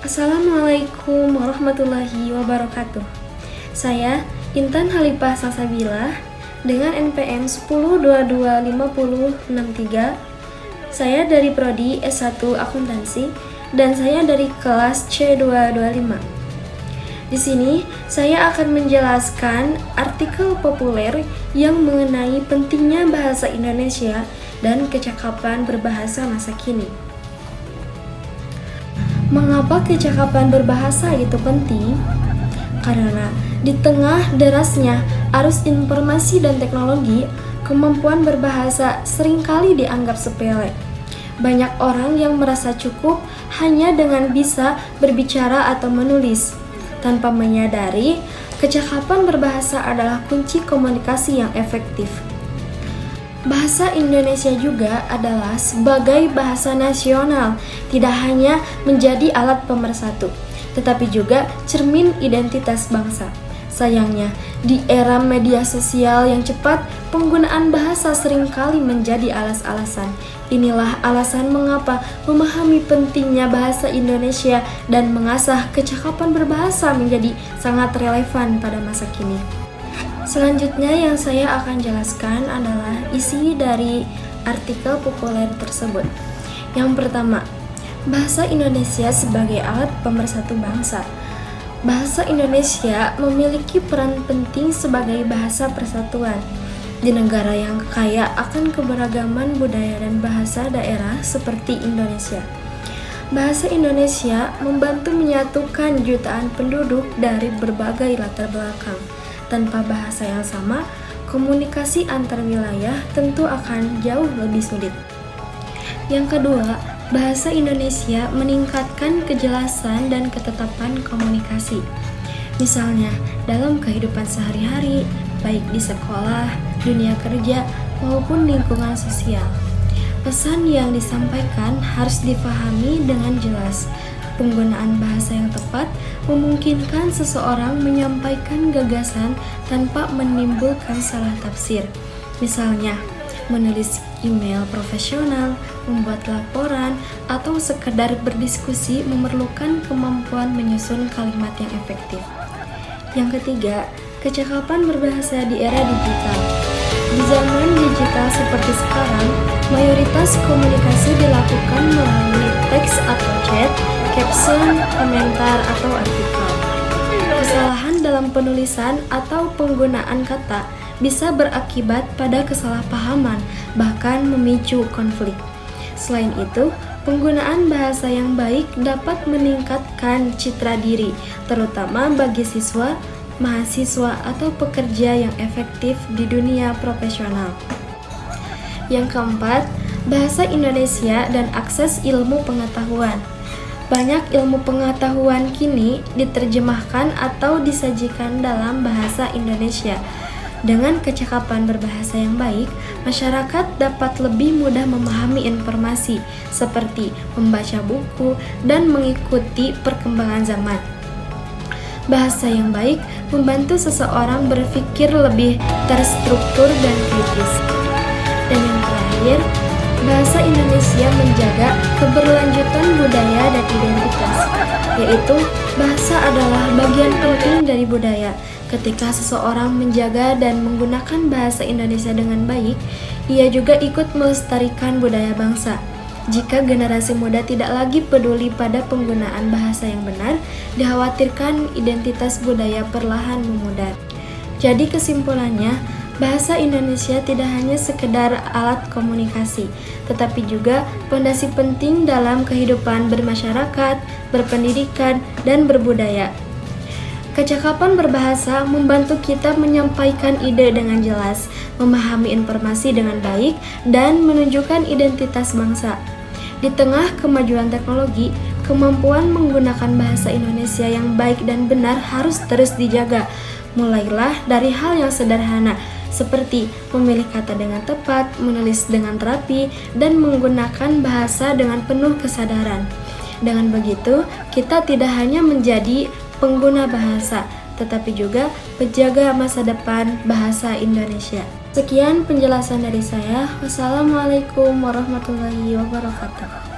Assalamualaikum warahmatullahi wabarakatuh. Saya Intan Halipah Salsabila dengan NPM 10225063. Saya dari Prodi S1 Akuntansi dan saya dari kelas C225. Di sini saya akan menjelaskan artikel populer yang mengenai pentingnya bahasa Indonesia dan kecakapan berbahasa masa kini. Mengapa kecakapan berbahasa itu penting? Karena di tengah derasnya arus informasi dan teknologi, kemampuan berbahasa seringkali dianggap sepele. Banyak orang yang merasa cukup hanya dengan bisa berbicara atau menulis, tanpa menyadari kecakapan berbahasa adalah kunci komunikasi yang efektif. Bahasa Indonesia juga adalah sebagai bahasa nasional, tidak hanya menjadi alat pemersatu, tetapi juga cermin identitas bangsa. Sayangnya, di era media sosial yang cepat, penggunaan bahasa seringkali menjadi alas-alasan. Inilah alasan mengapa memahami pentingnya bahasa Indonesia dan mengasah kecakapan berbahasa menjadi sangat relevan pada masa kini. Selanjutnya yang saya akan jelaskan adalah isi dari artikel populer tersebut. Yang pertama, bahasa Indonesia sebagai alat pemersatu bangsa. Bahasa Indonesia memiliki peran penting sebagai bahasa persatuan. Di negara yang kaya akan keberagaman budaya dan bahasa daerah seperti Indonesia, bahasa Indonesia membantu menyatukan jutaan penduduk dari berbagai latar belakang. Tanpa bahasa yang sama, komunikasi antar wilayah tentu akan jauh lebih sulit. Yang kedua, bahasa Indonesia meningkatkan kejelasan dan ketetapan komunikasi. Misalnya, dalam kehidupan sehari-hari, baik di sekolah, dunia kerja, maupun lingkungan sosial. Pesan yang disampaikan harus dipahami dengan jelas. Penggunaan bahasa yang tepat memungkinkan seseorang menyampaikan gagasan tanpa menimbulkan salah tafsir. Misalnya, menulis email profesional, membuat laporan, atau sekedar berdiskusi memerlukan kemampuan menyusun kalimat yang efektif. Yang ketiga, kecakapan berbahasa di era digital. Di zaman digital seperti sekarang, mayoritas komunikasi dilakukan melalui teks atau chat, caption, komentar, atau artikel. Kesalahan dalam penulisan atau penggunaan kata bisa berakibat pada kesalahpahaman, bahkan memicu konflik. Selain itu, penggunaan bahasa yang baik dapat meningkatkan citra diri, terutama bagi siswa, mahasiswa, atau pekerja yang efektif di dunia profesional. Yang keempat, bahasa Indonesia dan akses ilmu pengetahuan. Banyak ilmu pengetahuan kini diterjemahkan atau disajikan dalam bahasa Indonesia. Dengan kecakapan berbahasa yang baik, masyarakat dapat lebih mudah memahami informasi, seperti membaca buku dan mengikuti perkembangan zaman. Bahasa yang baik membantu seseorang berpikir lebih terstruktur dan kritis. Dan yang terakhir, bahasa Indonesia menjaga keberlanjutan budaya dan identitas, yaitu bahasa adalah bagian penting dari budaya. Ketika seseorang menjaga dan menggunakan bahasa Indonesia dengan baik, ia juga ikut melestarikan budaya bangsa. Jika generasi muda tidak lagi peduli pada penggunaan bahasa yang benar, dikhawatirkan identitas budaya perlahan memudar. Jadi kesimpulannya, bahasa Indonesia tidak hanya sekedar alat komunikasi, tetapi juga fondasi penting dalam kehidupan bermasyarakat, berpendidikan, dan berbudaya. Kecakapan berbahasa membantu kita menyampaikan ide dengan jelas, memahami informasi dengan baik, dan menunjukkan identitas bangsa. Di tengah kemajuan teknologi, kemampuan menggunakan bahasa Indonesia yang baik dan benar harus terus dijaga. Mulailah dari hal yang sederhana, seperti memilih kata dengan tepat, menulis dengan rapi, dan menggunakan bahasa dengan penuh kesadaran. Dengan begitu, kita tidak hanya menjadi pengguna bahasa, tetapi juga penjaga masa depan bahasa Indonesia. Sekian penjelasan dari saya. Wassalamualaikum warahmatullahi wabarakatuh.